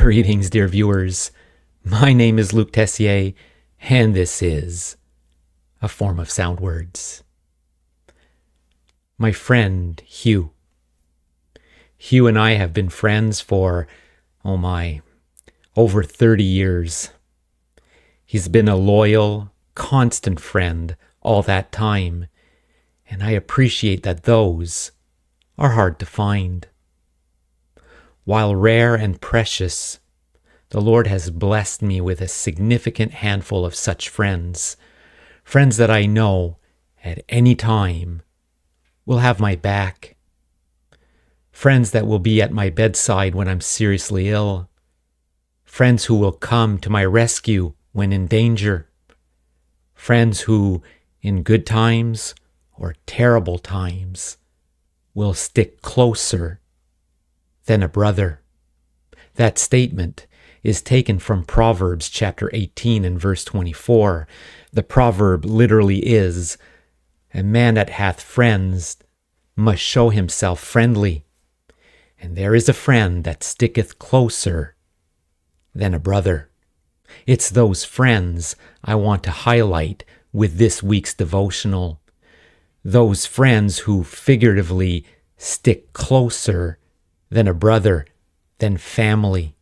Greetings, dear viewers. My name is Luc Tessier, and this is A Form of Sound Words. My friend, Hugh. Hugh and I have been friends for, over 30 years. He's been a loyal, constant friend all that time, and I appreciate that those are hard to find. While rare and precious, the Lord has blessed me with a significant handful of such friends that I know at any time will have my back, friends that will be at my bedside when I'm seriously ill, friends who will come to my rescue when in danger, friends who, in good times or terrible times, will stick closer than a brother. That statement is taken from Proverbs chapter 18 and verse 24. The proverb literally is, "A man that hath friends must show himself friendly, and there is a friend that sticketh closer than a brother." It's those friends I want to highlight with this week's devotional. Those friends who figuratively stick closer than a brother, than family.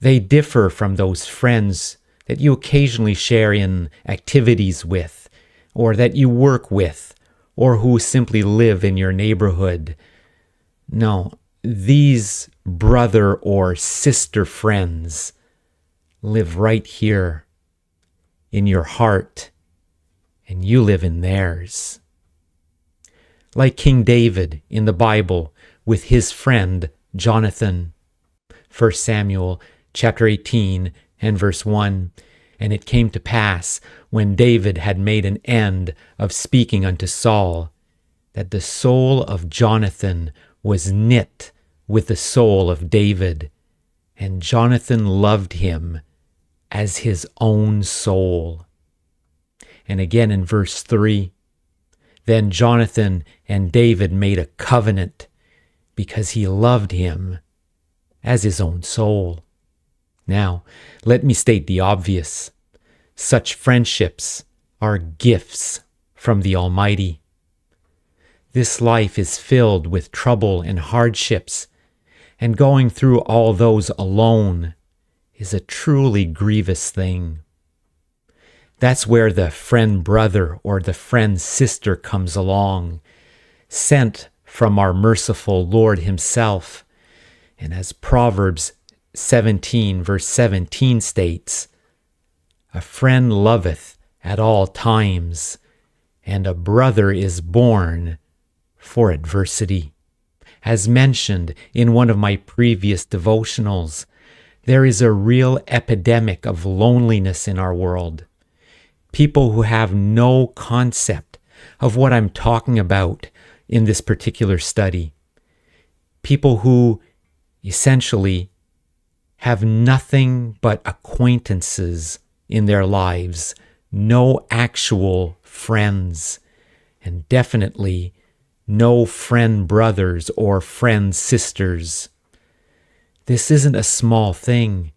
They differ from those friends that you occasionally share in activities with, or that you work with, or who simply live in your neighborhood. No, these brother or sister friends live right here in your heart, and you live in theirs. Like King David in the Bible with his friend Jonathan. 1 Samuel chapter 18 and verse 1. "And it came to pass, when David had made an end of speaking unto Saul, that the soul of Jonathan was knit with the soul of David, and Jonathan loved him as his own soul." And again in verse 3, "Then Jonathan and David made a covenant, because he loved him as his own soul." Now, let me state the obvious. Such friendships are gifts from the Almighty. This life is filled with trouble and hardships, and going through all those alone is a truly grievous thing. That's where the friend brother or the friend sister comes along, sent from our merciful Lord himself. And as Proverbs 17 verse 17 states, "A friend loveth at all times, and a brother is born for adversity." As mentioned in one of my previous devotionals, there is a real epidemic of loneliness in our world. People who have no concept of what I'm talking about in this particular study. People who essentially have nothing but acquaintances in their lives, no actual friends, and definitely no friend brothers or friend sisters. This isn't a small thing.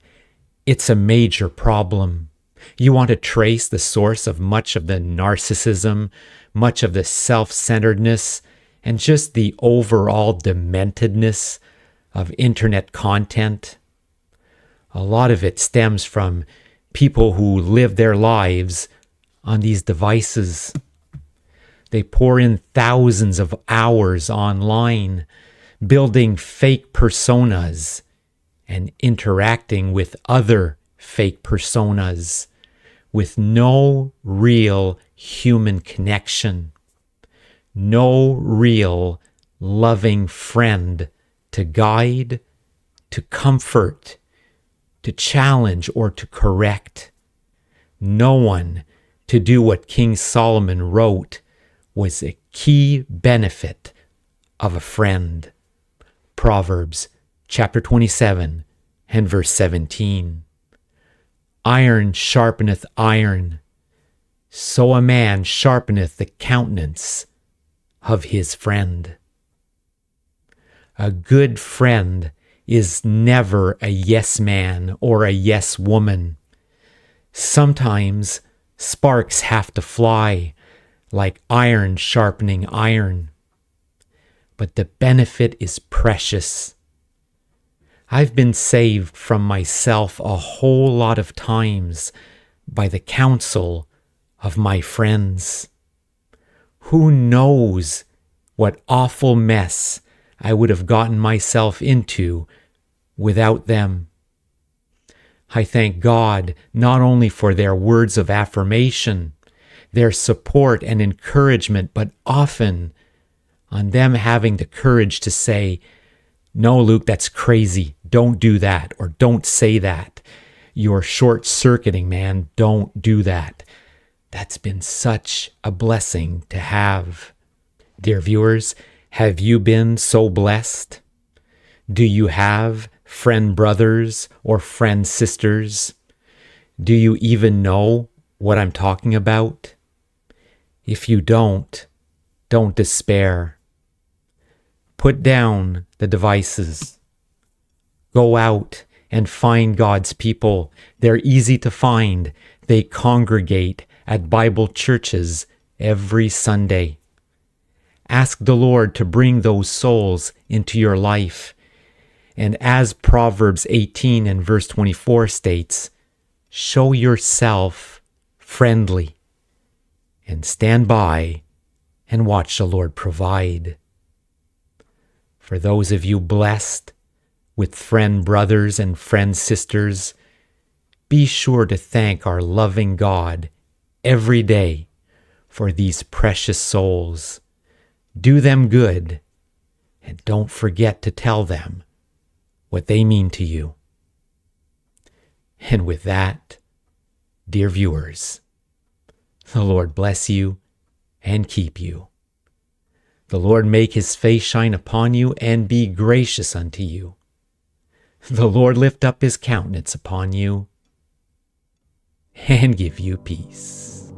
It's a major problem. You want to trace the source of much of the narcissism, much of the self-centeredness, and just the overall dementedness of internet content. A lot of it stems from people who live their lives on these devices. They pour in thousands of hours online, building fake personas and interacting with other fake personas with no real human connection, no real loving friend to guide, to comfort, to challenge, or to correct. No one to do what King Solomon wrote was a key benefit of a friend. Proverbs chapter 27 and verse 17. "Iron sharpeneth iron, so a man sharpeneth the countenance of his friend." A good friend is never a yes man or a yes woman. Sometimes sparks have to fly like iron sharpening iron. But the benefit is precious. I've been saved from myself a whole lot of times by the counsel of my friends. Who knows what awful mess I would have gotten myself into without them. I thank God not only for their words of affirmation, their support and encouragement, but often on them having the courage to say, "No, Luke, that's crazy. Don't do that," or "Don't say that. You're short-circuiting, man. Don't do that." That's been such a blessing to have. Dear viewers, have you been so blessed? Do you have friend brothers or friend sisters? Do you even know what I'm talking about? If you don't despair. Put down the devices. Go out and find God's people. They're easy to find. They congregate at Bible churches every Sunday. Ask the Lord to bring those souls into your life. And as Proverbs 18 and verse 24 states, show yourself friendly and stand by and watch the Lord provide. For those of you blessed with friend brothers and friend sisters, be sure to thank our loving God every day for these precious souls. Do them good, and don't forget to tell them what they mean to you. And with that, dear viewers, the Lord bless you and keep you. The Lord make his face shine upon you and be gracious unto you. The Lord lift up his countenance upon you and give you peace.